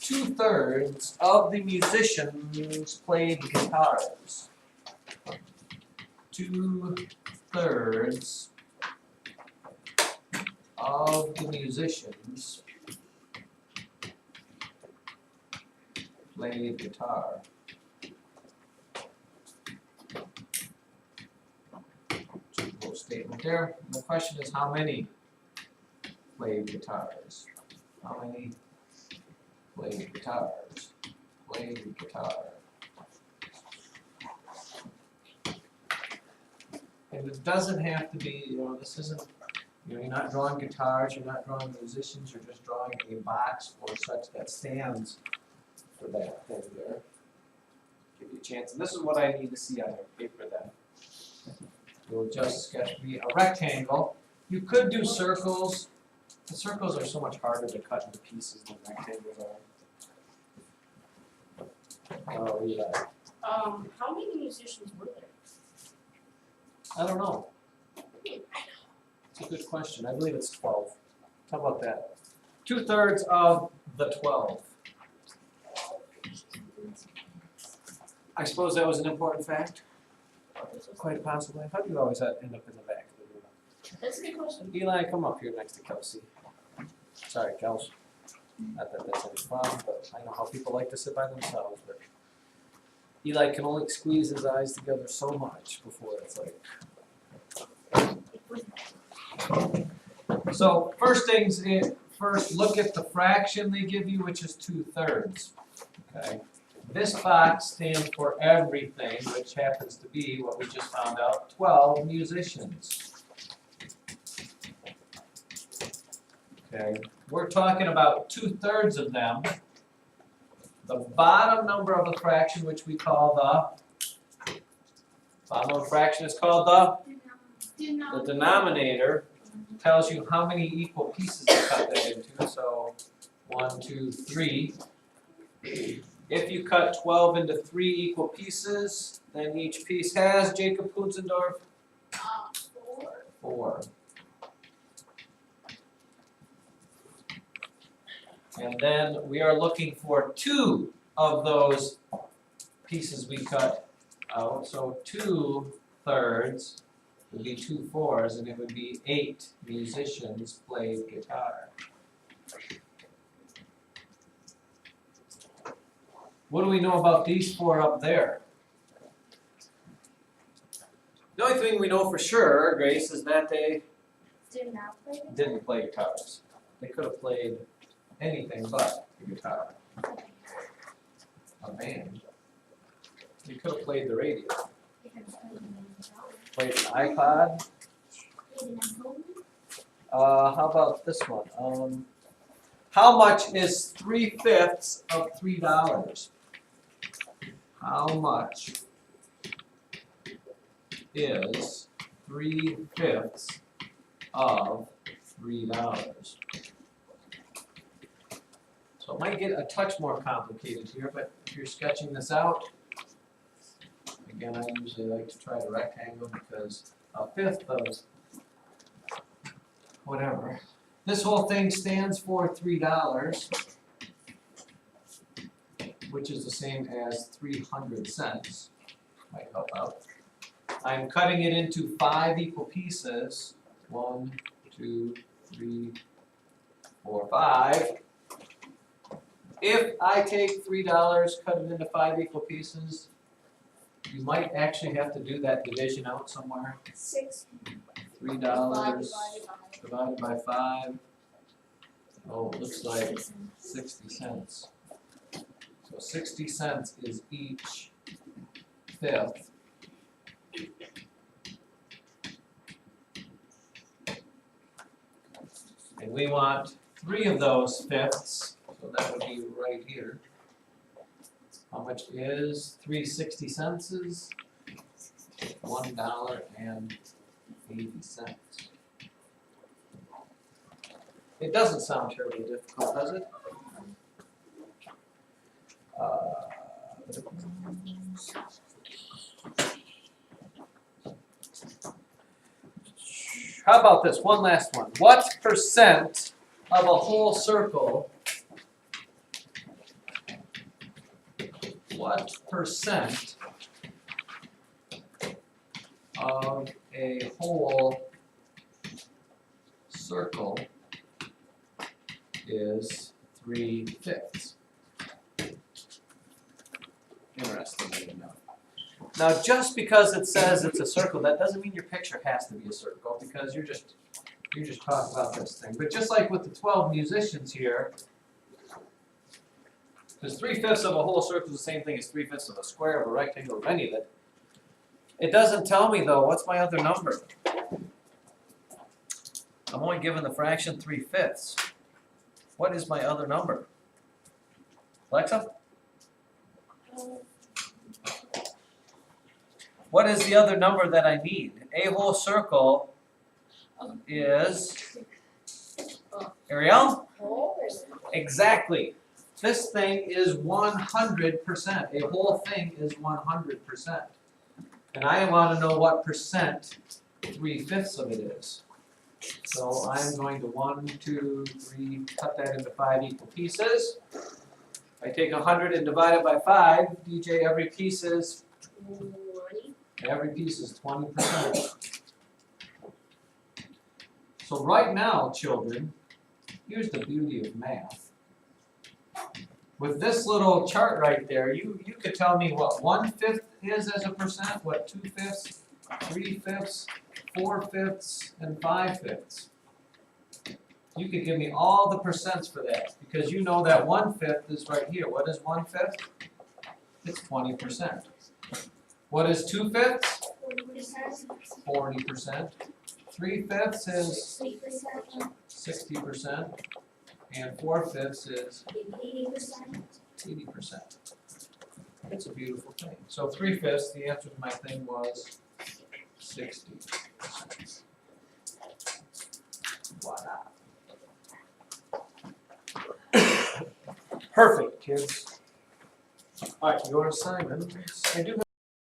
2/3 of the musicians played guitars. 2/3 of the musicians played guitar. Little statement there. And the question is, how many played guitars? How many played guitars? Played guitar. And it doesn't have to be, this isn't, you're not drawing guitars, you're not drawing musicians, you're just drawing a box or such that stands for that thing there. Give you a chance. And this is what I need to see on your paper then. You'll just sketch me a rectangle. You could do circles. The circles are so much harder to cut into pieces than rectangles are. Oh, yeah. How many musicians were there? I don't know. It's a good question. I believe it's 12. How about that? 2/3 of the 12. I suppose that was an important fact. Quite possibly. I thought you always end up in the back of the room. That's a good question. Eli, come up here next to Kelsey. Sorry, Kels. Not that that's any fun, but I know how people like to sit by themselves. But Eli can only squeeze his eyes together so much before it's like. So first look at the fraction they give you, which is 2/3. Okay. This box stands for everything, which happens to be what we just found out, 12 musicians. Okay, we're talking about 2/3 of them. The bottom number of the fraction, which we call the bottom of the fraction is called the denominator, tells you how many equal pieces to cut that into. So 1, 2, 3. If you cut 12 into 3 equal pieces, then each piece has, Jacob Kunzendorf? 4. And then we are looking for 2 of those pieces we cut out. So 2/3 would be 2 4s, and it would be 8 musicians played guitar. What do we know about these 4 up there? The only thing we know for sure, Grace, is that they didn't play guitars. They could have played anything but the guitar. A band. You could have played the radio. Played an iPod. How about this one? How much is 3/5 of $3? How much is 3/5 of $3? So it might get a touch more complicated here, but if you're sketching this out, again, I usually like to try the rectangle because 1/5 of whatever. This whole thing stands for $3, which is the same as 300 cents. Might help out. I'm cutting it into 5 equal pieces. 1, 2, 3, 4, 5. If I take $3, cut it into 5 equal pieces, you might actually have to do that division out somewhere. $3 divided by 5. Oh, it looks like 60 cents. So 60 cents is each 5th. And we want 3 of those 5ths, so that would be right here. How much is 3 60 cents? Is $1.80. It doesn't sound terribly difficult, does it? How about this? One last one. What percent of a whole circle what percent of a whole circle is 3/5? Interesting enough. Now, just because it says it's a circle, that doesn't mean your picture has to be a circle, because you're just talking about this thing. But just like with the 12 musicians here, because 3/5 of a whole circle is the same thing as 3/5 of a square, of a rectangle, of any of it. It doesn't tell me though, what's my other number? I'm only given the fraction 3/5. What is my other number? Alexa? What is the other number that I need? A whole circle is, Ariel? Exactly. This thing is 100%. A whole thing is 100%. And I want to know what percent 3/5 of it is. So I'm going to 1, 2, 3, cut that into 5 equal pieces. I take 100 and divide it by 5. DJ, every piece is 20%. So right now, children, here's the beauty of math. With this little chart right there, you could tell me what 1/5 is as a percent, what 2/5, 3/5, 4/5, and 5/5. You could give me all the percents for that, because you know that 1/5 is right here. What is 1/5? It's 20%. What is 2/5? 40%. 3/5 is 60%. And 4/5 is 80%. It's a beautiful thing. So 3/5, the answer to my thing was 60%. Voila. Perfect, kids. All right, your assignment. I do have